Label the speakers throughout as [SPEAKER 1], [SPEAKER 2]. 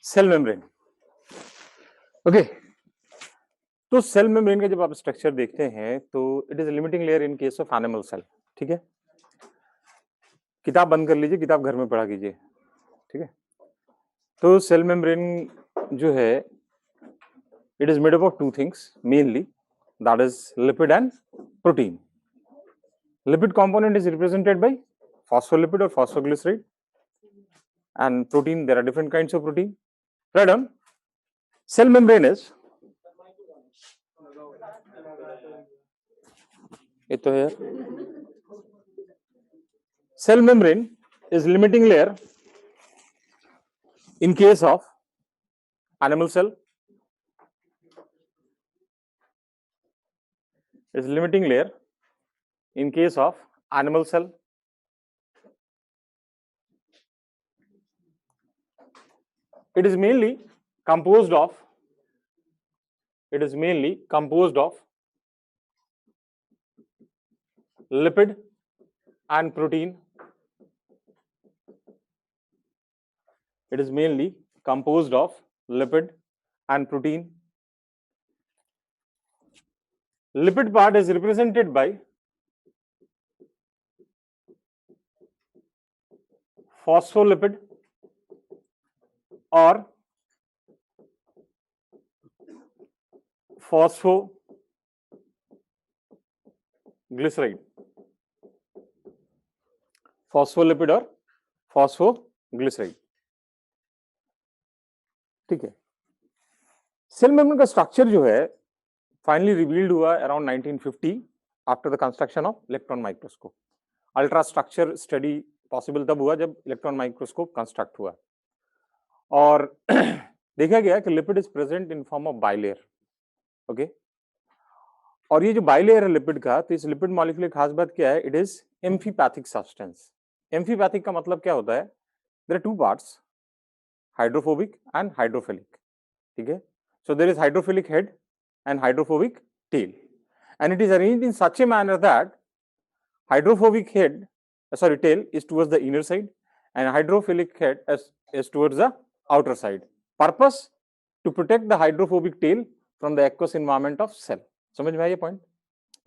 [SPEAKER 1] Cell membrane. Okay, तो cell membrane का जब आप स्ट्रक्चर देखते हैं तो it is limiting layer in case of animal cell. ठीक है, किताब बंद कर लीजिए, किताब घर में पढ़ा कीजिए। ठीक है, तो सेल मेम्ब्रेन जो है it is made up of two things mainly, that is lipid and protein. Lipid component is represented by phospholipid or phosphoglyceride, and protein, there are different kinds of protein. Right on. Cell membrane is it here. Cell membrane is limiting layer in case of animal cell. Is limiting layer in case of animal cell. It is mainly composed of lipid and protein. It is mainly composed of lipid and protein. Lipid part is represented by phospholipid or phosphoglyceride. Phospholipid or phosphoglyceride. ठीक है, cell membrane का structure जो है finally revealed हुआ around 1950 after the construction of electron microscope. Ultra structure study possible तब हुआ जब electron microscope construct हुआ और देखा गया कि lipid is present in form of bilayer. Okay, और ये जो बाइलेयर है लिपिड का, तो इस लिपिड मॉलिक्यूल की खास बात क्या है, it is amphipathic substance. Amphipathic का मतलब क्या होता है, there are two parts, hydrophobic and hydrophilic. ठीक है, so there is hydrophilic head and hydrophobic tail, and it is arranged in such a manner that hydrophobic head tail is towards the inner side and hydrophilic head is towards the outer side. Purpose to protect the hydrophobic tail from the aqueous environment of cell. समझ में आया ये point?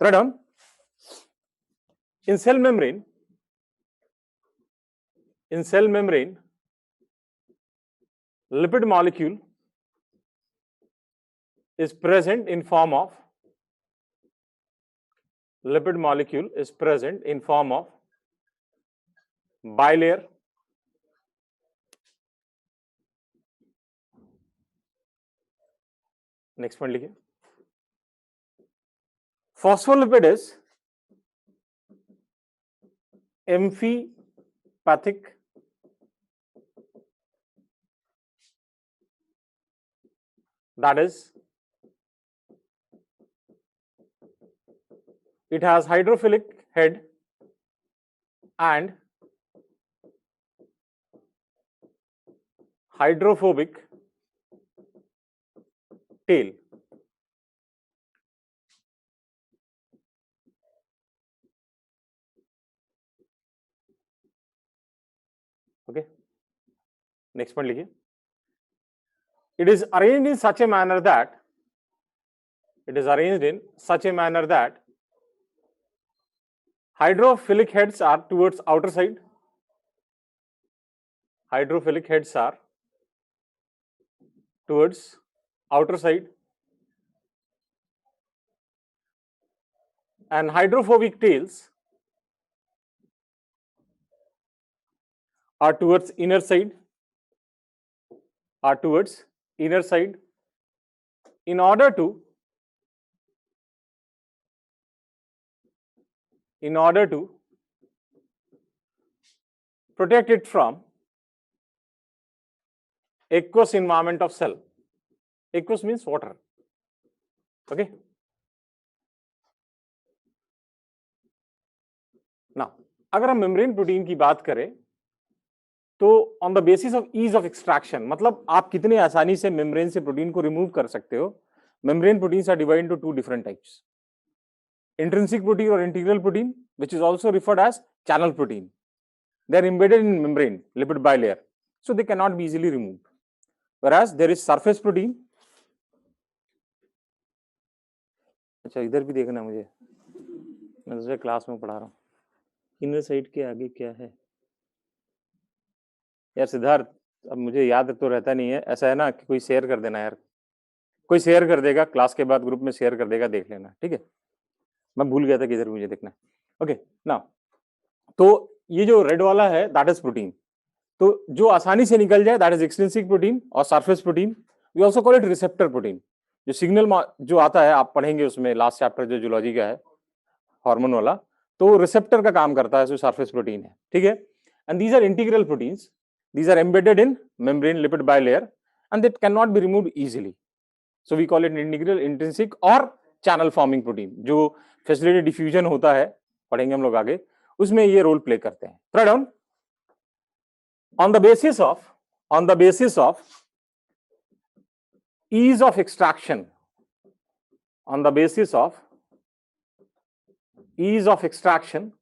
[SPEAKER 1] Write down. In cell membrane, lipid molecule is present in form of bilayer, next point लिखिए, phospholipid is amphipathic, that is it has hydrophilic head and hydrophobic tail. Okay, next point लिखिए, it is arranged in such a manner that hydrophilic heads are towards outer side, and hydrophobic tails are towards inner side, in order to protect it from aqueous environment of cell. Aqueous means water. Okay, now अगर हम membrane protein की बात करें तो on the basis of ease of extraction, मतलब आप कितने आसानी से मेम्ब्रेन से प्रोटीन को रिमूव कर सकते हो, membrane proteins are divided into two different types, intrinsic protein or integral protein, which is also referred as channel protein. They are embedded in membrane, lipid bilayer, so they cannot be easily removed. whereas there is surface protein. अच्छा इधर भी देखना मुझे, मैं दूसरे class में पढ़ा रहा हूँ। इनर साइड के आगे क्या है यार सिद्धार्थ, अब मुझे याद तो रहता नहीं है। ऐसा है ना कि कोई शेयर कर देना यार, कोई शेयर कर देगा क्लास के बाद, ग्रुप में शेयर कर देगा, देख लेना, ठीक है। मैं भूल गया था कि इधर मुझे देखना है। ओके ना, तो ये जो रेड वाला है दैट इज प्रोटीन, तो जो आसानी से निकल जाए दैट इज एक्सट्रिंसिक प्रोटीन और surface protein. We also call it receptor protein. जो सिग्नल जो आता है आप पढ़ेंगे उसमें लास्ट चैप्टर जो जूलॉजी का है हार्मोन वाला, तो रिसेप्टर का काम करता है, जो सरफेस प्रोटीन है, ठीक है। And these are integral proteins, these are embedded in membrane lipid bilayer and that cannot be removed easily, so we call it integral, intrinsic और channel forming protein। जो facilitated diffusion होता है, पढ़ेंगे हम लोग आगे, उसमें ये रोल प्ले करते हैं। Throw down on the basis of ease of extraction, on the basis of ease of extraction,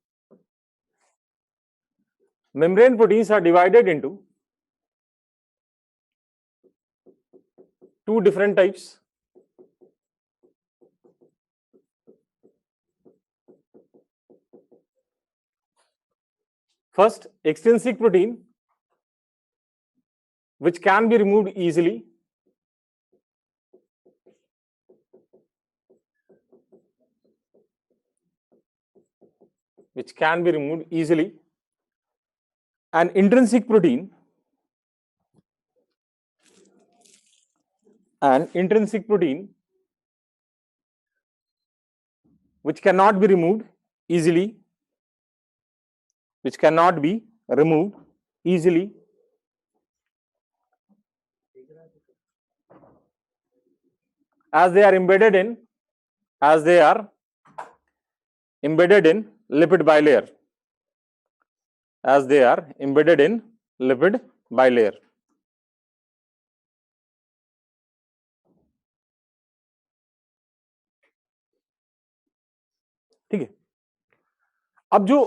[SPEAKER 1] membrane proteins are divided into two different types. First, extrinsic protein, which can be removed easily, and intrinsic protein, which cannot be removed easily, as they are embedded in lipid bilayer, ठीक है। अब जो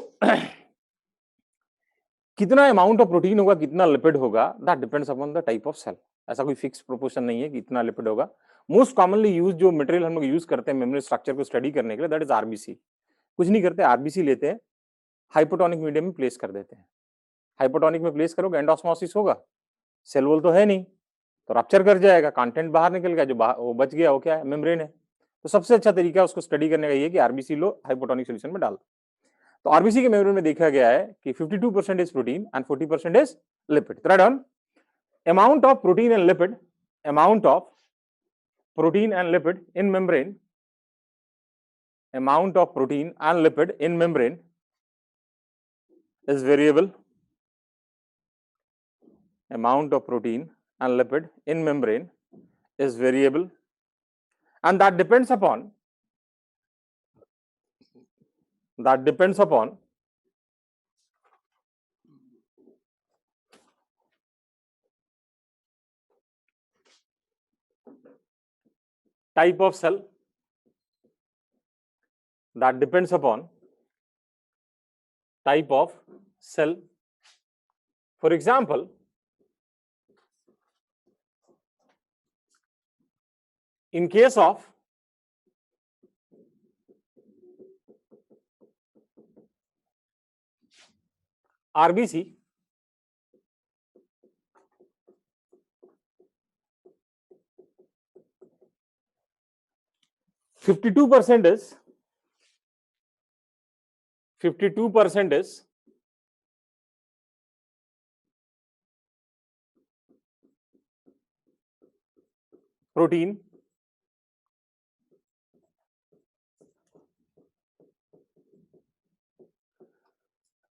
[SPEAKER 1] कितना amount of protein होगा, कितना lipid होगा, that depends upon the type of cell. ऐसा कोई फिक्स प्रोपोर्शन नहीं है कि इतना लिपिड होगा। मोस्ट कॉमनली यूज जो मटेरियल हम लोग यूज करते हैं मेमोरी स्ट्रक्चर को स्टडी करने के लिए, दैट इज आरबीसी। कुछ नहीं करते, आरबीसी लेते हैं, हाइपोटोनिक मीडियम में प्लेस कर देते हैं। हाइपोटोनिक में प्लेस करोगे एंडोस्मोसिस होगा, सेल वॉल तो है नहीं, तो रप्चर कर जाएगा, कंटेंट बाहर निकल गया, जो वो बच गया वो क्या है, मेम्ब्रेन है। तो सबसे अच्छा तरीका उसको स्टडी करने का ये कि आरबीसी लो, हाइपोटोनिक सोल्यूशन में डाल। तो आरबीसी के मेम्ब्रेन में देखा गया है कि 52% is protein and 40% is lipid. Right on, amount of protein and lipid in membrane, is variable. Amount of protein and lipid in membrane is variable, and that depends upon type of cell, For example, in case of RBC, 52% is protein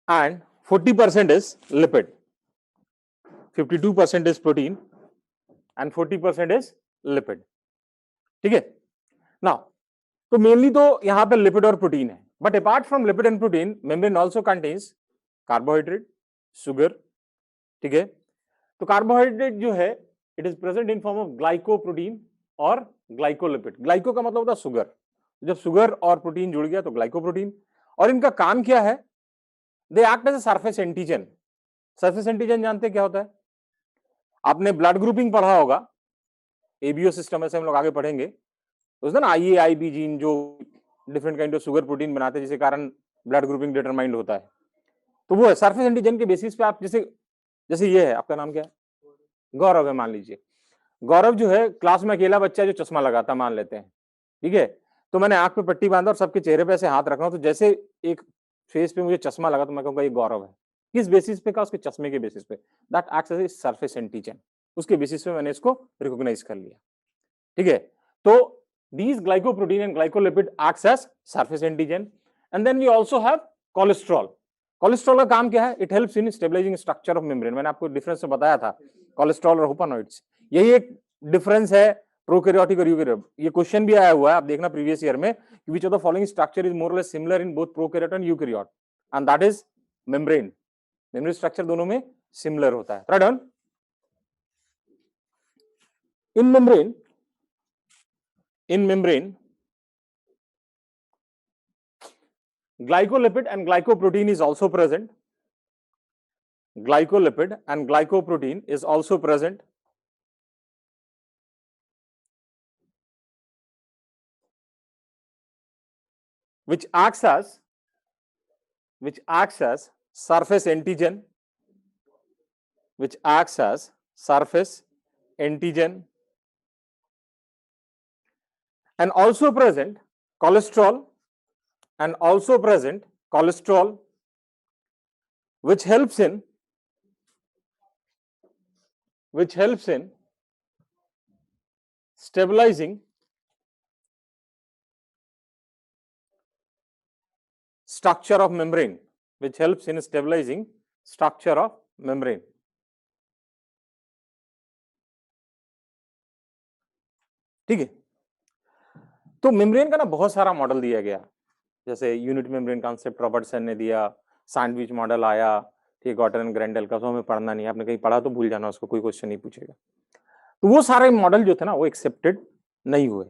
[SPEAKER 1] and 40% is lipid. 52% is protein and 40% is lipid, ठीक है ना। तो mainly तो यहाँ पे lipid और protein है, but apart from lipid and protein membrane also contains carbohydrate, sugar, ठीक है। तो कार्बोहाइड्रेट जो है it is present in form of glycoprotein और ग्लाइकोलिपिड। ग्लाइको का मतलब होता है शुगर, जब शुगर और प्रोटीन जुड़ गया तो ग्लाइकोप्रोटीन। और इनका काम क्या है, they act as a surface antigen. Surface antigen जानते हैं क्या होता है? आपने ब्लड ग्रुपिंग पढ़ा होगा, एबीओ सिस्टम ऐसे हम लोग आगे पढ़ेंगे, उसमें ना IAIB जीन जो different kind of sugar protein बनाते हैं जिसके कारण ब्लड ग्रुपिंग डिटरमाइंड होता है, तो वो है सरफेस एंटीजन के बेसिस पे आप जैसे ये है, आपका नाम क्या है? गौरव है मान लीजिए। गौरव जो है क्लास में अकेला बच्चा जो चश्मा लगाता मान लेते हैं, ठीक है, तो मैंने आंख पे पट्टी बांधा और सबके चेहरे पे ऐसे हाथ रख रहा हूं, तो जैसे एक फेस पे मुझे चश्मा लगा तो मैं कहूंगा ये गौरव है। किस बेसिस पे का? उसके चश्मे के बेसिस पे। That acts as a surface antigen, उसके बेसिस पे मैंने इसको रिकॉग्नाइज कर लिया, ठीक है। तो these glycoprotein and glycolipid acts as surface antigen, and then we also have cholesterol. Cholesterol का काम क्या है? It helps in stabilising structure of membrane. मैंने आपको डिफरेंस में बताया था कोलेस्ट्रॉल और हुपानोइड्स, यही एक डिफरेंस है प्रोकैरियोटिक और यूकैरियोट। ये क्वेश्चन भी आया हुआ है, आप देखना प्रीवियस ईयर में, which of the following structure is more और less similar in both prokaryote and eukaryote, and that is membrane. Membrane structure दोनों में सिमिलर होता है। Right on. in membrane glycolipid and glycoprotein is also present. Glycolipid and glycoprotein is also present, which acts as surface antigen, and also present cholesterol, which helps in stabilizing structure of membrane, ठीक है। तो membrane का ना बहुत सारा model दिया गया, जैसे यूनिट मेम्ब्रेन कॉन्सेप्ट रॉबर्टसन ने दिया, सैंडविच मॉडल आया, ठीक, गॉटर एंड ग्रेंडेल का, तो हमें पढ़ना नहीं है, आपने कहीं पढ़ा तो भूल जाना, उसको कोई क्वेश्चन नहीं पूछेगा। तो वो सारे मॉडल जो थे ना वो एक्सेप्टेड नहीं हुए।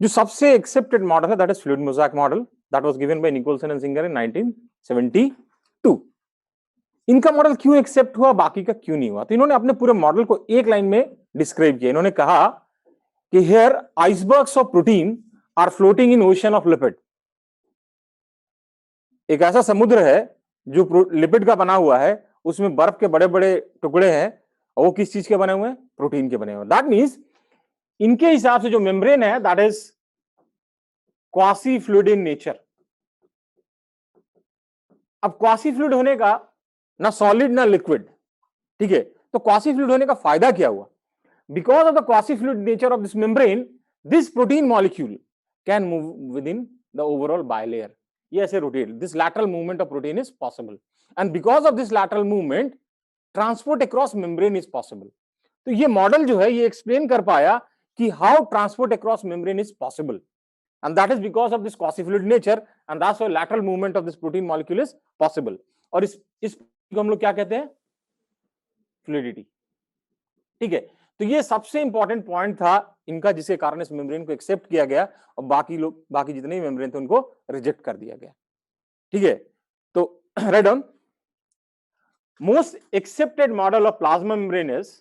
[SPEAKER 1] जो सबसे एक्सेप्टेड मॉडल है that is fluid mosaic model, that was given by Nicolson and Singer in 1972। इनका मॉडल क्यों एक्सेप्ट हुआ, बाकी का क्यों नहीं हुआ? तो इन्होंने अपने पूरे मॉडल को एक लाइन में डिस्क्राइब किया। इन्होंने कहा कि here icebergs of protein are floating in ocean of lipid. एक ऐसा समुद्र है जो लिपिड का बना हुआ है, उसमें बर्फ के बड़े बड़े टुकड़े हैं, और वो किस चीज के बने हुए हैं? प्रोटीन के बने हुए हैं। दैट मीन्स इनके हिसाब से जो मेम्ब्रेन है that is quasi fluid in nature. अब क्वासी फ्लूइड होने का ना सॉलिड ना लिक्विड, ठीक है, तो क्वासी फ्लूइड होने का फायदा क्या हुआ? Because of the quasi fluid nature of this membrane, this protein molecule can move with in the overall bilayer. ये ऐसे rotate, this lateral movement of protein is possible, and because of this lateral movement transport across membrane is possible. तो ये model जो है ये explain कर पाया कि how transport across membrane is possible, and that is because of this quasi-fluid nature, and that's why lateral movement of this protein molecule is possible. और इस को हम लोग क्या कहते हैं? फ्लूइडिटी, ठीक है। तो ये सबसे इंपॉर्टेंट पॉइंट था इनका, जिसके कारण इस मेम्ब्रेन को एक्सेप्ट किया गया और बाकी जितने मेम्ब्रेन थे उनको रिजेक्ट कर दिया गया, ठीक है। तो write down, most accepted model of plasma membrane is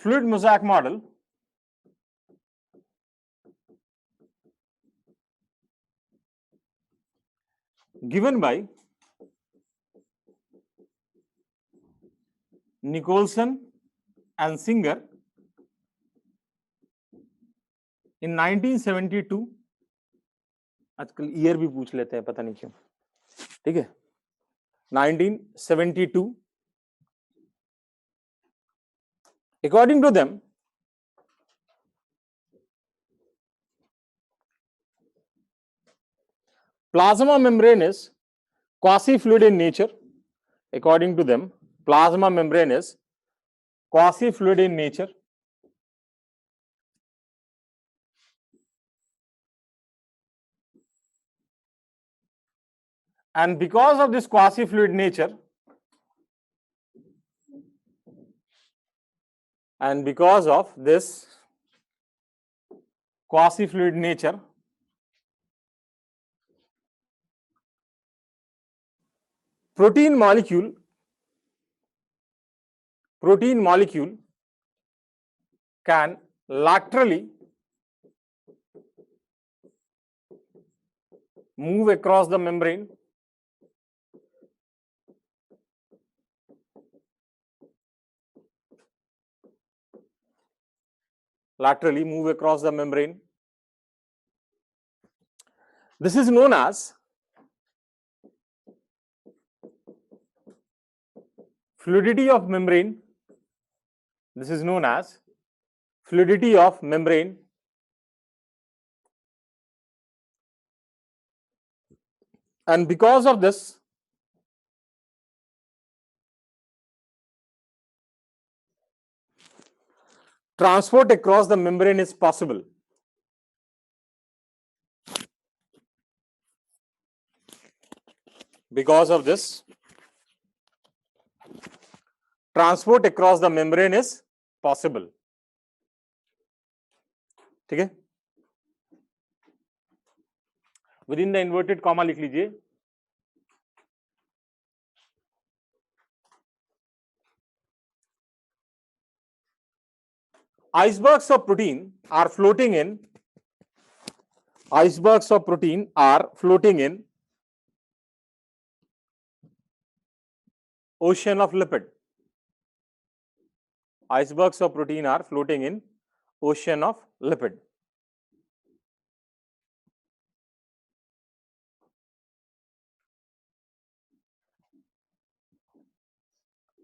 [SPEAKER 1] fluid mosaic model given by Nicholson and Singer in 1972। आजकल ईयर भी पूछ लेते हैं, पता नहीं क्यों, ठीक है। 1972, according to them, plasma membrane is quasi-fluid in nature. According to them, plasma membrane is quasi-fluid in nature, and because of this quasi-fluid nature, and because of this quasi fluid nature, protein molecule can laterally move across the membrane This is known as fluidity of membrane. This is known as fluidity of membrane, and because of this, transport across the membrane is possible. Because of this, transport across the membrane is possible. ठीक है, with in the inverted comma लिख लीजिए icebergs of protein are floating in ocean of lipid. Icebergs of protein are floating in ocean of lipid.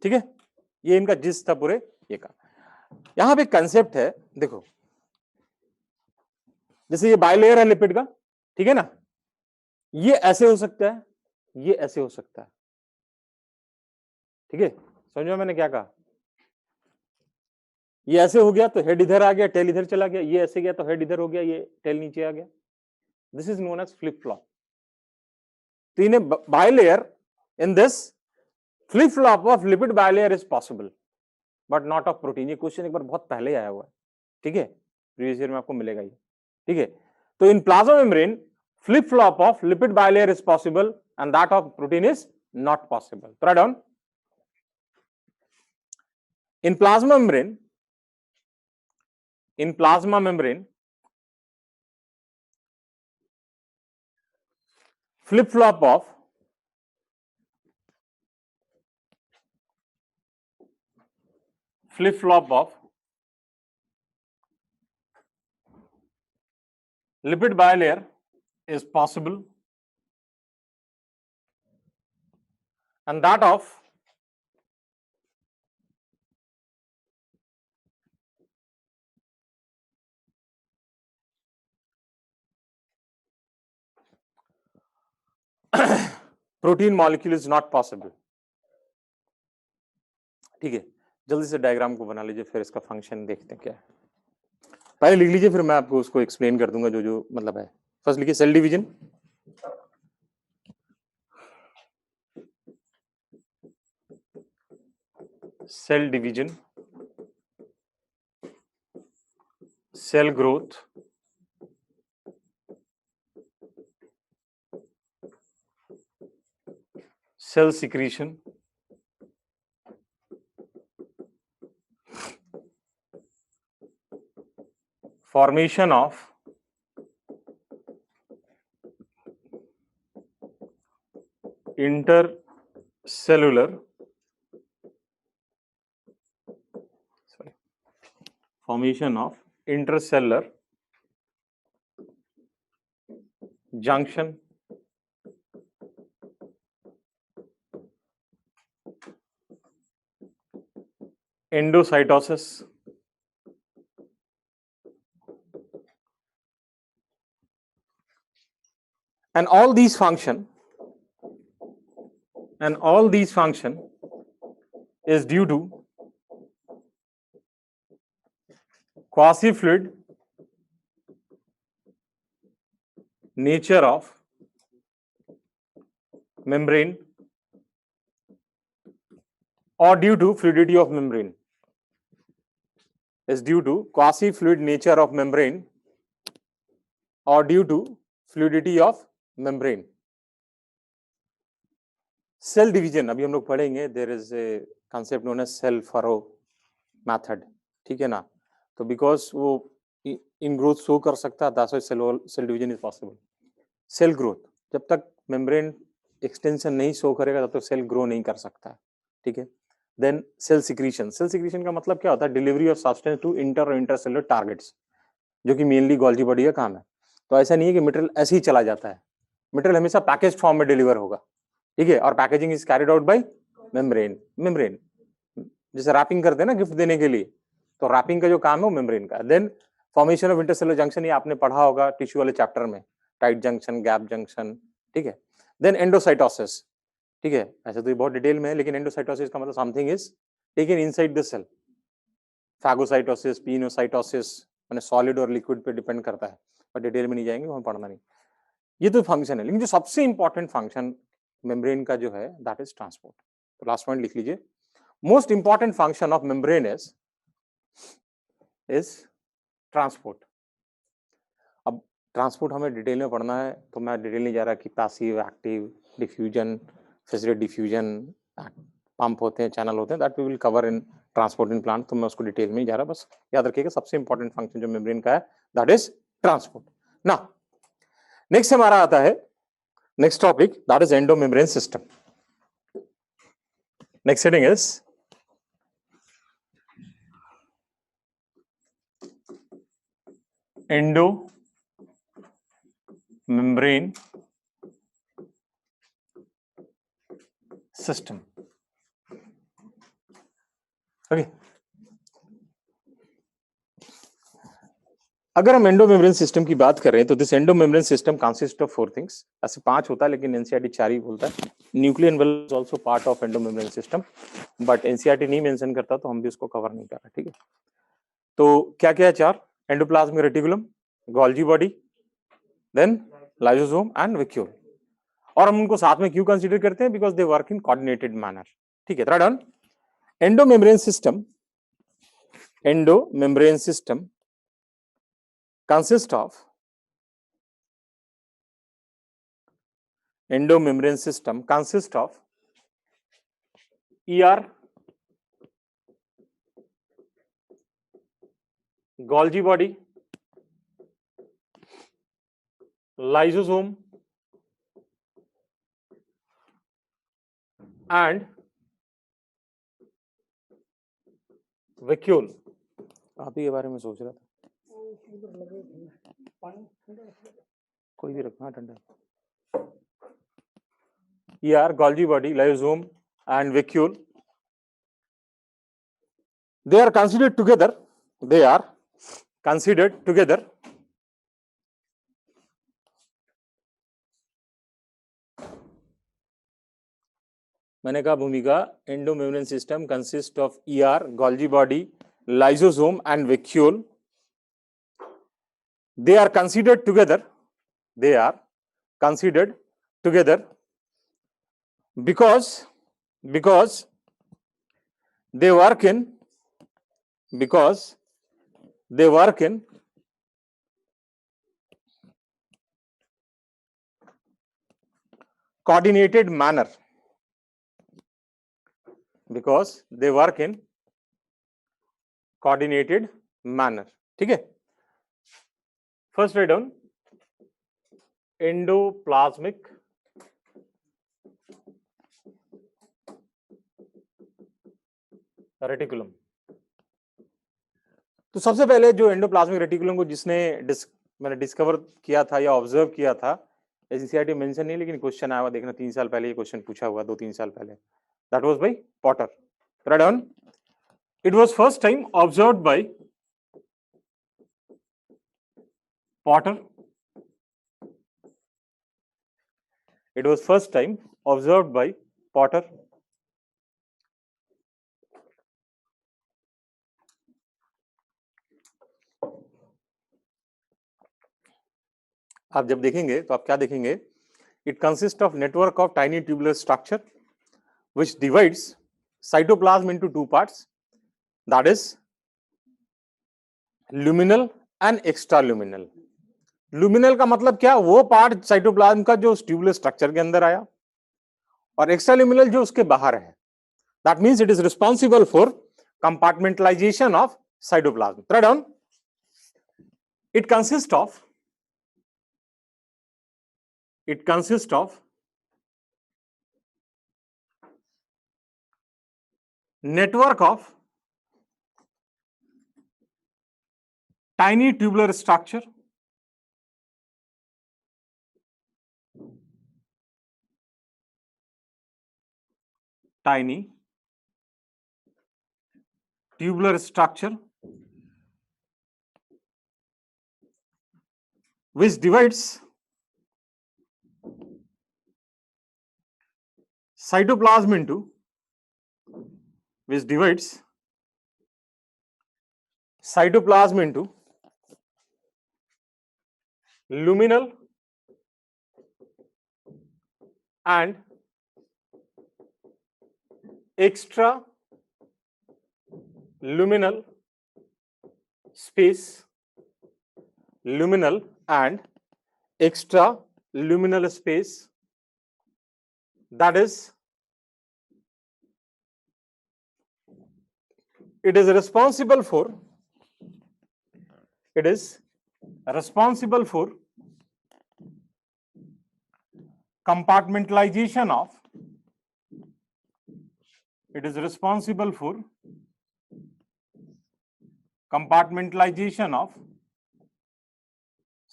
[SPEAKER 1] ठीक है, ये इनका जिस था पूरे ये का। यहां पे कंसेप्ट है, देखो जैसे ये बायलेयर है लिपिड का, ठीक है ना, ये ऐसे हो सकता है, ये ऐसे हो सकता है, ठीक है, समझो मैंने क्या कहा, ये ऐसे हो गया तो हेड इधर आ गया, टेल इधर चला गया, ये ऐसे गया तो हेड इधर हो गया, ये टेल नीचे आ गया। This is known as flip flop. तो in bilayer, in this flip flop of lipid bilayer is possible but not of protein. ये क्वेश्चन एक बार बहुत पहले आया हुआ है, ठीक है, प्रीवियस ईयर में आपको मिलेगा ये, ठीक है। तो in plasma membrane flip flop of lipid bilayer is possible and that of protein is not possible. तो write down, in plasma membrane flip flop of lipid bilayer is possible and that of protein molecule is not possible. ठीक है, जल्दी से diagram को बना लीजिए, फिर इसका फंक्शन देखते हैं क्या है। पहले लिख लीजिए, फिर मैं आपको उसको एक्सप्लेन कर दूंगा जो जो मतलब है। फर्स्ट लिखिए cell division, cell growth, cell secretion, formation of intercellular junction, endocytosis, and all these function is due to quasi fluid nature of membrane or due to fluidity of membrane, is due to quasi fluid nature of membrane or due to fluidity of membrane. Cell division अभी हम लोग पढ़ेंगे. There is a concept known as cell furrow method. ठीक है ना. तो because वो in growth show कर सकता है, that's why cell division is possible. Cell growth जब तक membrane extension नहीं show करेगा तब तक cell grow नहीं कर सकता है. ठीक है. Then cell secretion. Cell secretion का मतलब क्या होता है? Delivery of substance to inter और intercellular targets, जो कि मेनली गोल्जी बॉडी का काम है. तो ऐसा नहीं है कि मटेरियल ऐसे ही चला जाता है. मटेरियल हमेशा पैकेज फॉर्म में डिलीवर होगा. ठीक है. और packaging is carried out by membrane. जैसे रैपिंग करते हैं ना गिफ्ट देने के लिए, तो रैपिंग का जो काम है वो मेम्ब्रेन का. Then formation of intercellular junction, ये आपने पढ़ा होगा टिश्यू वाले चैप्टर में, टाइट जंक्शन, गैप जंक्शन. ठीक है. Then endocytosis. ठीक है. ऐसे तो ये बहुत डिटेल में है, लेकिन एंडोसाइटोसिस का मतलब something is taken inside the cell. Phagocytosis, pinocytosis मैंने सॉलिड और लिक्विड पे डिपेंड करता है, पर डिटेल में नहीं जाएंगे, वहां पढ़ना नहीं. ये तो फंक्शन है, लेकिन जो सबसे इंपॉर्टेंट फंक्शन मेम्ब्रेन का जो है दैट इज ट्रांसपोर्ट. तो लास्ट पॉइंट लिख लीजिए. Most important function of membrane is transport. अब ट्रांसपोर्ट हमें डिटेल में पढ़ना है, तो मैं डिटेल नहीं जा रहा कि passive, active, diffusion, facility diffusion, pump होते हैं, चैनल होते हैं, that we will cover in transport in plant. तो मैं उसको डिटेल में नहीं जा रहा, बस याद रखिएगा सबसे इंपॉर्टेंट फंक्शन जो मेम्ब्रेन का है दैट इज ट्रांसपोर्ट. ना नेक्स्ट हमारा आता है next topic, that is endomembrane system. Next heading is endomembrane system. Okay. अगर हम एंडोमेम्ब्रेन सिस्टम की बात करें तो this endomembrane system consist of 4 things. ऐसे 5 होता है, लेकिन एनसीईआरटी 4 ही बोलता है. Nuclear envelope is also part of endomembrane system, but NCERT नहीं मेंशन करता, तो हम भी उसको कवर नहीं कर रहे. ठीक है. तो क्या क्या है? 4. Endoplasmic reticulum, Golgi body, then lysosome and vacuole. और हम उनको साथ में क्यों कंसीडर करते हैं? Because they work in coordinated manner. ठीक है. Right on. Endomembrane system consist of endomembrane system consist of ER, Golgi body, lysosome and vacuole. आप ही के बारे में सोच रहा था. कोई भी रखना ठंडा. ER, Golgi body, lysosome and vacuole. They are considered together. मैंने कहा भूमिका, endomembrane system consist of ER, Golgi body, lysosome and vacuole. They are considered together because they work in coordinated manner. ठीक है. First write down endoplasmic reticulum. तो सबसे पहले जो endoplasmic reticulum को जिसने मैंने डिस्कवर किया था या ऑब्जर्व किया था, एनसीईआरटी मेंशन नहीं, लेकिन क्वेश्चन आया हुआ, देखना 3 साल पहले ये क्वेश्चन पूछा हुआ, 2-3 साल पहले. That was by Potter. Write down. It was first time observed bye Potter. It was first time observed by Potter. आप जब देखेंगे तो आप क्या देखेंगे? It consists of network of tiny tubular structure which divides cytoplasm into 2 parts, that is luminal and extraluminal. लुमिनल का मतलब क्या, वो पार्ट साइटोप्लाज्म का जो ट्यूबुलर स्ट्रक्चर के अंदर आया, और एक्स्ट्राल्यूमिनल जो उसके बाहर है. That means it is responsible for compartmentalisation of cytoplasm. Write down. It consists of network of tiny tubular structure which divides cytoplasm into luminal and extra luminal space, luminal and extra luminal space, that is, it is responsible for compartmentalization of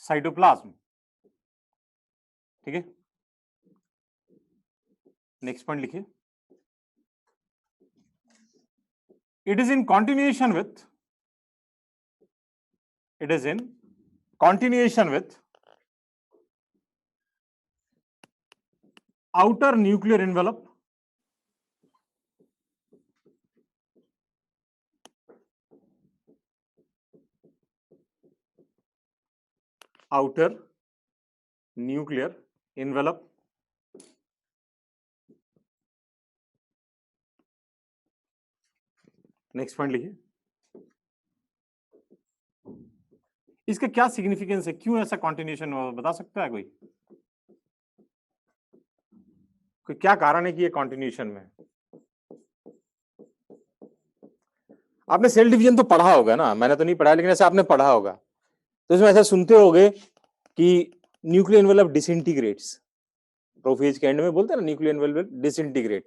[SPEAKER 1] cytoplasm. ठीक है, next point लिखिए. It is in continuation with outer nuclear envelope next point लिखिए. इसका क्या significance है, क्यों ऐसा continuation बता सकता है कोई क्या कारण है कि ये कॉन्टिन्यूशन में? आपने सेल डिवीजन तो पढ़ा होगा ना, मैंने तो नहीं पढ़ा, लेकिन ऐसे आपने पढ़ा होगा. तो इसमें ऐसा सुनते होगे कि न्यूक्लियर एनवेलप डिसइंटीग्रेट्स. प्रोफेज के एंड में बोलते हैं ना न्यूक्लियर एनवेलप डिसइंटीग्रेट,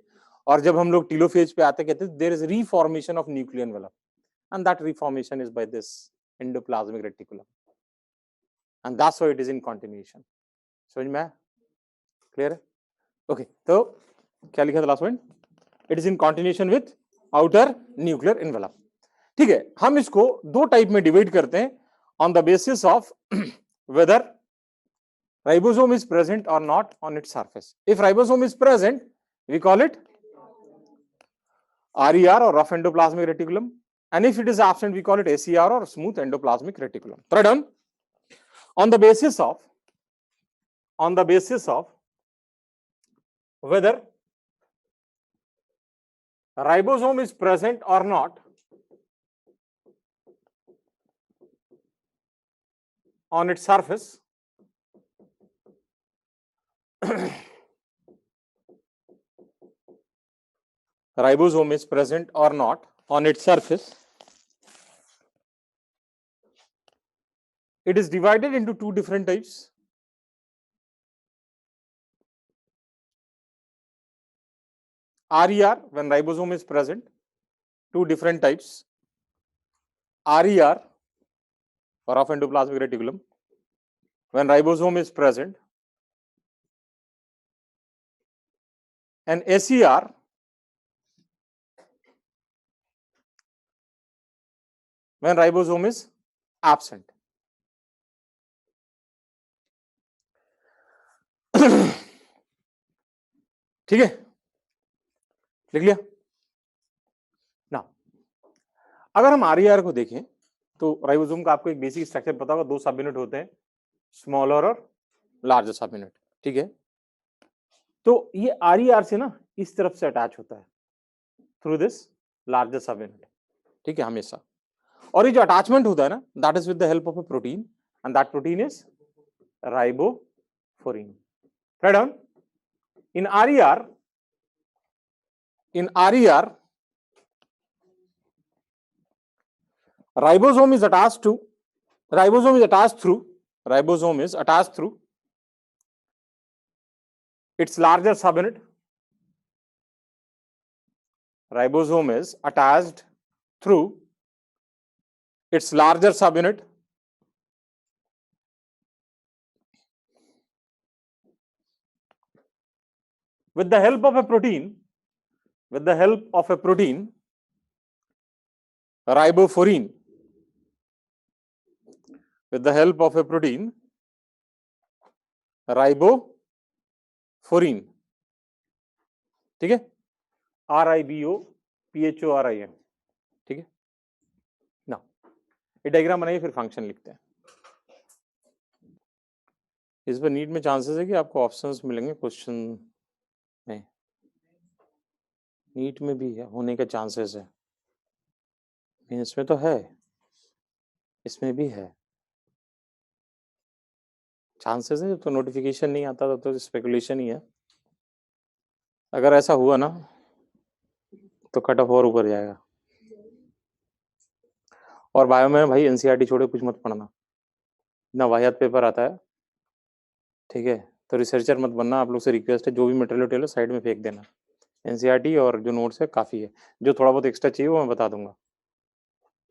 [SPEAKER 1] और जब हम लोग टीलोफेज पे आते कहते हैं there is reformation of nuclear envelope, and that reformation is by this endoplasmic reticulum, and that's why it is in continuation. समझ में आया? क्लियर है? ओके, तो क्या लिखा था last point? It is in continuation with outer nuclear envelope. ठीक है, हम इसको दो टाइप में डिवाइड करते हैं on the basis of whether ribosome is present or not on its surface. If ribosome is present, we call it RER or rough endoplasmic reticulum, and if it is absent, we call it SER or smooth endoplasmic reticulum. Third one, on the basis of whether ribosome is present or not on its surface, ribosome is present or not on its surface, it is divided into two different types. RER, when ribosome is present, two different types. RER, or rough endoplasmic reticulum, when ribosome is present, and SER, when ribosome is absent. ठीक है, लिख लिया ना. अगर हम RER को देखें तो राइबोसोम का आपको एक बेसिक स्ट्रक्चर पता होगा, दो सब यूनिट होते हैं, स्मॉलर और लार्जर सब यूनिट. ठीक है, तो ये RER से ना इस तरफ से अटैच होता है थ्रू दिस लार्जर सब यूनिट. ठीक है, हमेशा. और ये जो अटैचमेंट होता है ना, that is with the help of a protein, and that protein is riboforine. Write down. In RER, ribosome is attached through its larger subunit. Ribosome is attached through its larger subunit with the help of a protein, riboforine. With the help of a protein, riboforine. ठीक है, RIBOPHORIN. ठीक है ना, ये diagram बनाइए, फिर function लिखते हैं. इस पर नीट में चांसेस है कि आपको ऑप्शंस मिलेंगे क्वेश्चन में. नीट में भी है होने के चांसेस है. इसमें तो है, इसमें भी है चांसेस है. तो नोटिफिकेशन नहीं आता तो स्पेकुलेशन ही है. अगर ऐसा हुआ ना तो कट ऑफ और ऊपर जाएगा. और बायो में भाई एनसीईआरटी छोड़े कुछ मत पढ़ना ना, वाहियात पेपर आता है. ठीक है, तो रिसर्चर मत बनना. आप लोग से रिक्वेस्ट है, जो भी मटेरियल साइड में फेंक देना. एनसीईआरटी और जो नोट्स है काफी है. जो थोड़ा बहुत एक्स्ट्रा चाहिए वो मैं बता दूंगा.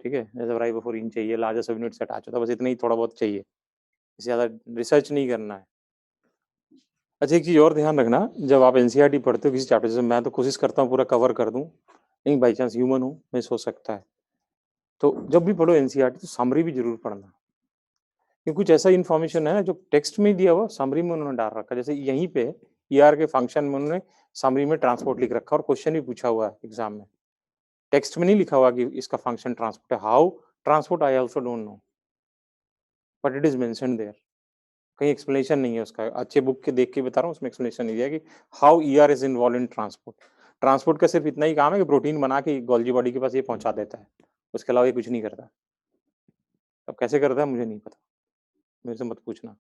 [SPEAKER 1] ठीक है, जैसे राइबोफोरिन चाहिए, लार्जर सबयूनिट से अटैच होता है, बस इतना ही थोड़ा बहुत चाहिए. इससे ज्यादा रिसर्च नहीं करना है. अच्छा, एक चीज और ध्यान रखना, जब आप एनसीईआरटी पढ़ते हो किसी चैप्टर से, मैं तो कोशिश करता हूँ पूरा कवर कर दूं. नहीं, बाई चांस ह्यूमन हूँ, मिस हो सकता है. तो जब भी पढ़ो एनसीईआरटी तो समरी भी जरूर पढ़ना. क्योंकि कुछ ऐसा इन्फॉर्मेशन है जो टेक्स्ट में दिया हुआ समरी में उन्होंने डाल रखा. जैसे यहीं पे ईआर के फंक्शन में उन्होंने समरी में ट्रांसपोर्ट लिख रखा और क्वेश्चन भी पूछा हुआ है एग्जाम में. टेक्स्ट में नहीं लिखा हुआ कि इसका फंक्शन ट्रांसपोर्ट है. How transport I also don't know, but it is mentioned there. कहीं एक्सप्लेनेशन नहीं है उसका. अच्छे बुक के देख के बता रहा हूँ, उसमें एक्सप्लेनेशन नहीं दिया कि how ER is involve in transport. Transport का सिर्फ इतना ही काम है कि प्रोटीन बना के गोल्जी बॉडी के पास ये पहुंचा देता है. उसके अलावा ये कुछ नहीं करता. अब कैसे करता है मुझे नहीं पता, मेरे से मत पूछना.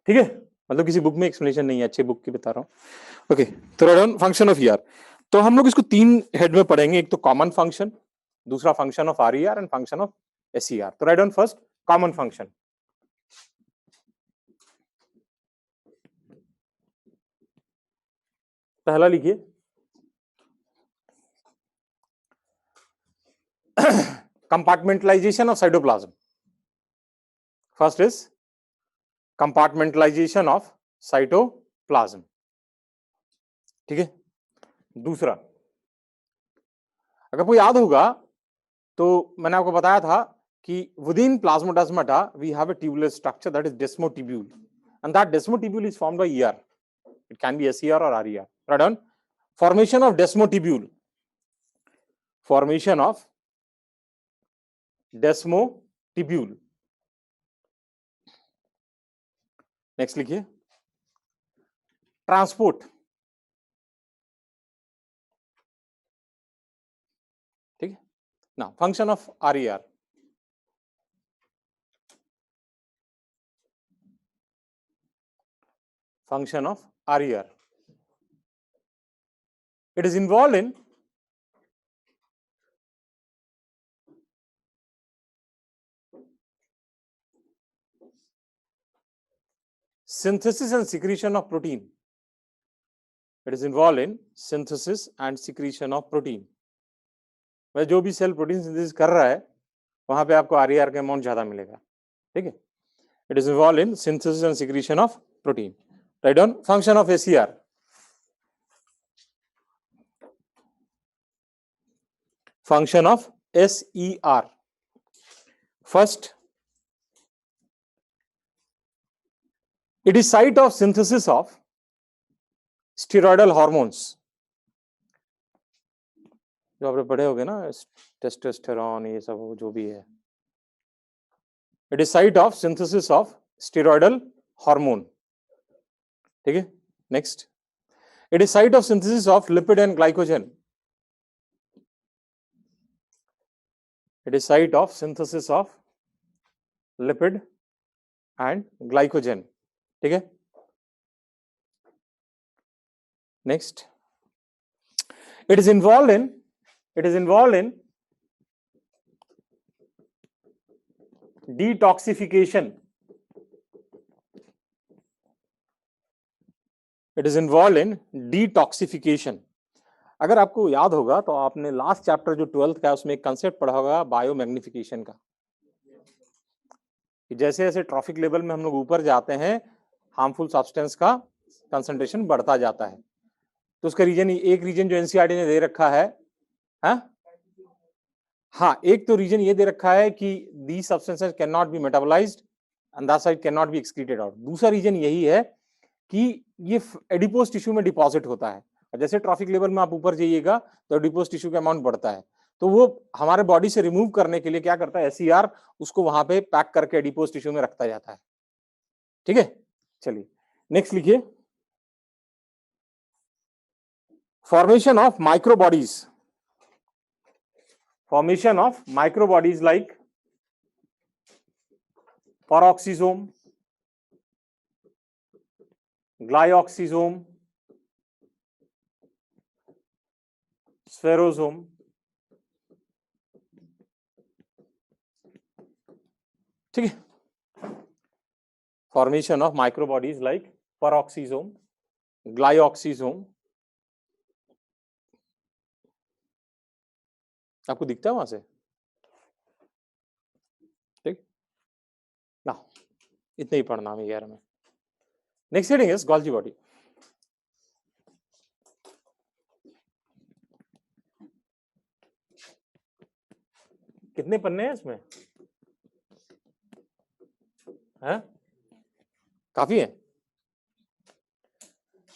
[SPEAKER 1] ठीक है, मतलब किसी बुक में एक्सप्लेनेशन नहीं है, अच्छे बुक की बता रहा हूँ. ओके, तो write down function of ER. तो हम लोग इसको 3 हेड में पढ़ेंगे. एक तो कॉमन फंक्शन, दूसरा function of RER and function of SER. तो write down first common function. पहला लिखिए compartmentalization of cytoplasm. First is compartmentalization of cytoplasm. ठीक है. दूसरा, अगर आपको याद होगा तो मैंने आपको बताया था कि within plasmodesmata we have a tubular structure that is desmotubule, and that desmotubule is formed by ER. It can be SER or RER. Right on. Formation of desmotubule. Formation of desmotubule. Next लिखिए transport. ठीक है ना, function of RER. Function of RER. It is involve in synthesis and secretion of protein. It is involved in synthesis and secretion of protein. वह जो भी cell protein synthesis कर रहा है वहां पे आपको आरईआर का अमाउंट ज्यादा मिलेगा. ठीक है, it is involve in synthesis and secretion of protein. Write down function of SER. Function of SER. First, it is site of synthesis of steroidal hormones. जो आपने पढ़े होंगे ना, टेस्टोस्टेरोन, ये सब जो भी है. It is site of synthesis of steroidal hormone. ठीक है, next, it is site of synthesis of lipid and glycogen. It is site of synthesis of lipid and glycogen. ठीक है, next it is involved in detoxification. It is involved in detoxification. अगर आपको याद होगा तो आपने लास्ट चैप्टर जो 12th का उसमें एक कंसेप्ट पढ़ा होगा बायोमैग्निफिकेशन का, कि जैसे जैसे ट्रॉफिक लेवल में हम लोग ऊपर जाते हैं हार्मफुल सब्सटेंस का कंसंट्रेशन बढ़ता जाता है। तो उसका रीजन, एक रीजन जो एनसीईआरटी ने दे रखा है, हाँ, एक तो रीजन ये दे रखा है कि the substances can not be metabolised and that side can not be excreted out. दूसरा रीजन यही है कि ये एडिपोज टिश्यू में डिपॉजिट होता है, और जैसे ट्रॉफिक लेवल में आप ऊपर जाइएगा तो एडिपोज टिश्यू का अमाउंट बढ़ता है, तो वो हमारे बॉडी से रिमूव करने के लिए क्या करता है, एसईआर उसको वहां पे पैक करके एडिपोज टिश्यू में रखता जाता है। ठीक है, चलिए नेक्स्ट लिखिए, formation of microbodies, formation of microbodies like peroxisome, glyoxysome, spherosome, ठीक है, formation of microbodies like peroxisome, glyoxysome, आपको दिखता है वहां से, ठीक ना, इतना ही पढ़ना हमें 11 में। Next heading is Golgi body. कितने पन्ने हैं इसमें, हैं? काफी है,